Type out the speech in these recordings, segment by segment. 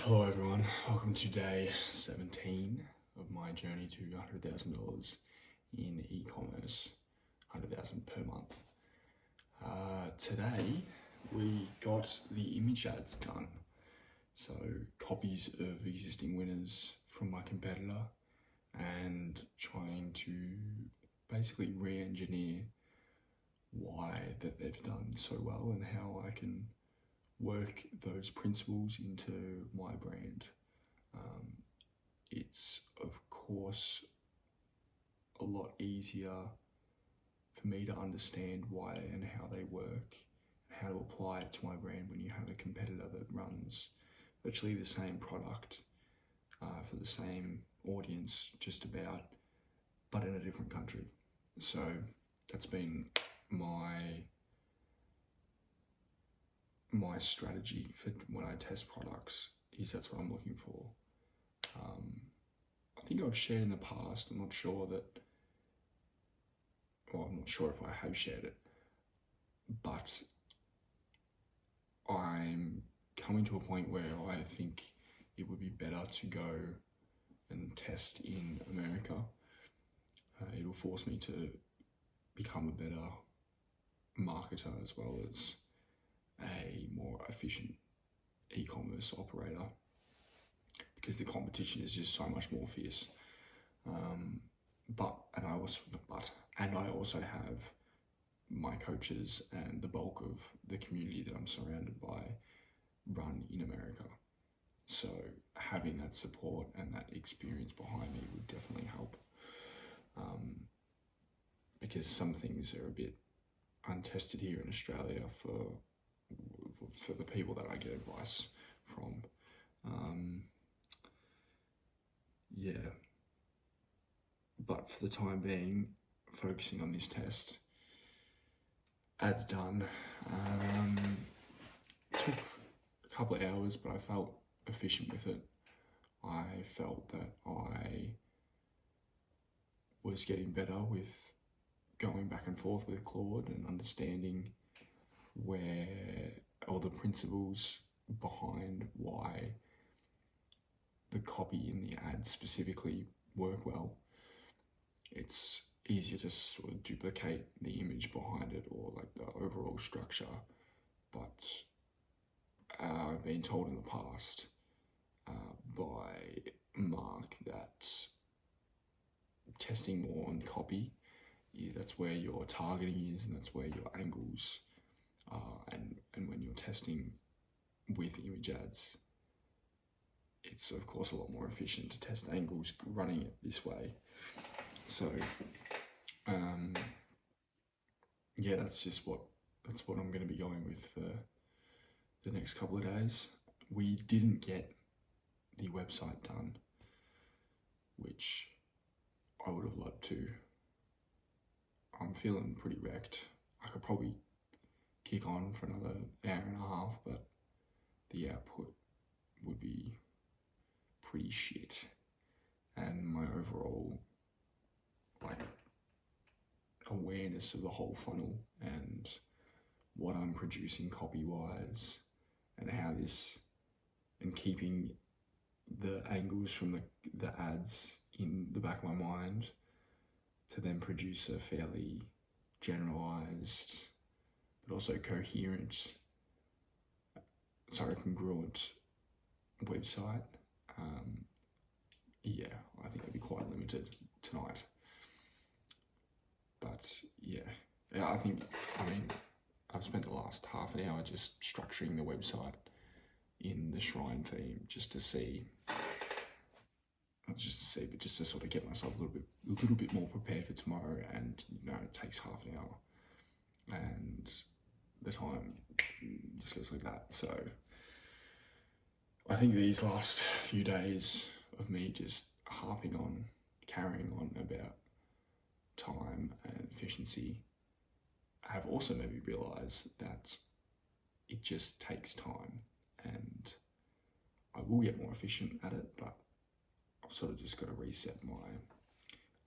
Hello everyone, welcome to day 17 of my journey to $100,000 in e-commerce, 100,000 per month. Today we got the image ads done, so copies of existing winners from my competitor and trying to basically re-engineer why that they've done so well and how I can work those principles into my brand. It's of course a lot easier for me to understand why and how they work and how to apply it to my brand when you have a competitor that runs virtually the same product for the same audience just about, but in a different country. So that's been my strategy for when I test products, is that's what I'm looking for. I think I've shared in the past, I'm not sure if I have shared it, but I'm coming to a point where I think it would be better to go and test in America. It'll force me to become a better marketer as well as a more efficient e-commerce operator, because the competition is just so much more fierce. I also have my coaches and the bulk of the community that I'm surrounded by run in America. So having that support and that experience behind me would definitely help, because some things are a bit untested here in Australia for the people that I get advice from. But for the time being, focusing on this test. Ads done. Took a couple of hours, but I felt efficient with it. I felt that I was getting better with going back and forth with Claude and understanding where all the principles behind why the copy in the ads specifically work well. It's easier to sort of duplicate the image behind it or like the overall structure, but I've been told in the past by Mark that testing more on copy, that's where your targeting is and that's where your angles are, and when you're testing with image ads, it's of course a lot more efficient to test angles running it this way. So that's what I'm going to be going with for the next couple of days. We didn't get the website done, which I would have loved to. I'm feeling pretty wrecked. I could probably kick on for another hour and a half, but the output would be pretty shit, and my overall awareness of the whole funnel and what I'm producing copy-wise and how this, and keeping the angles from the ads in the back of my mind to then produce a fairly generalized but also coherent, congruent website. I think I'd be quite limited tonight. But I've spent the last half an hour just structuring the website in the Shrine theme just to sort of get myself a little bit more prepared for tomorrow. And it takes half an hour and the time just goes like that. So I think these last few days of me just carrying on about time and efficiency have also made me realize that it just takes time, and I will get more efficient at it, but I've sort of just got to reset my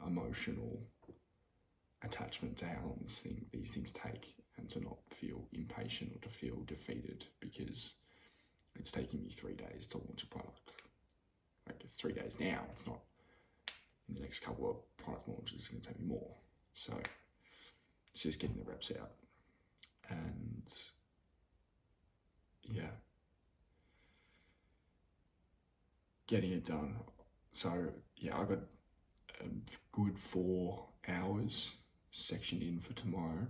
emotional attachment to how long these things take, and to not feel impatient or to feel defeated, because it's taking me 3 days to launch a product. Like, it's 3 days now. It's not in the next couple of product launches. It's going to take me more. So it's just getting the reps out. And yeah, getting it done. So yeah, I got a good 4 hours sectioned in for tomorrow,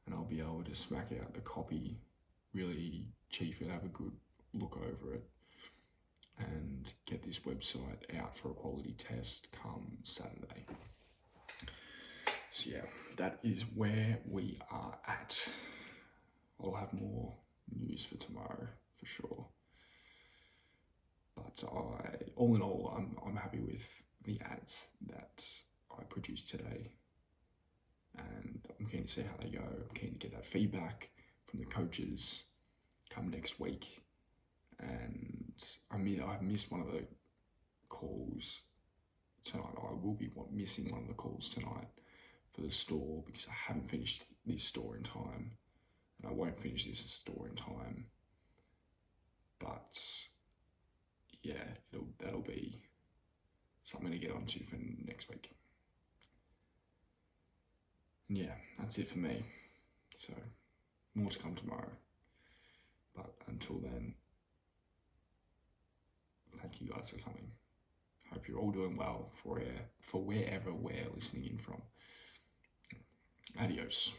and I'll be able to smack out the copy, really chief it, have a good look over it, and get this website out for a quality test come Saturday. So yeah, that is where we are at. I'll have more news for tomorrow for sure. But all in all, I'm happy with the ads that I produced today, and I'm keen to see how they go. I'm keen to get that feedback from the coaches come next week. And I've missed one of the calls tonight. I will be missing one of the calls tonight for the store because I haven't finished this store in time, and I won't finish this store in time. But yeah, that'll be something to get onto for next week. And yeah, that's it for me. So more to come tomorrow. But until then, thank you guys for coming. Hope you're all doing well for wherever we're listening in from. Adios.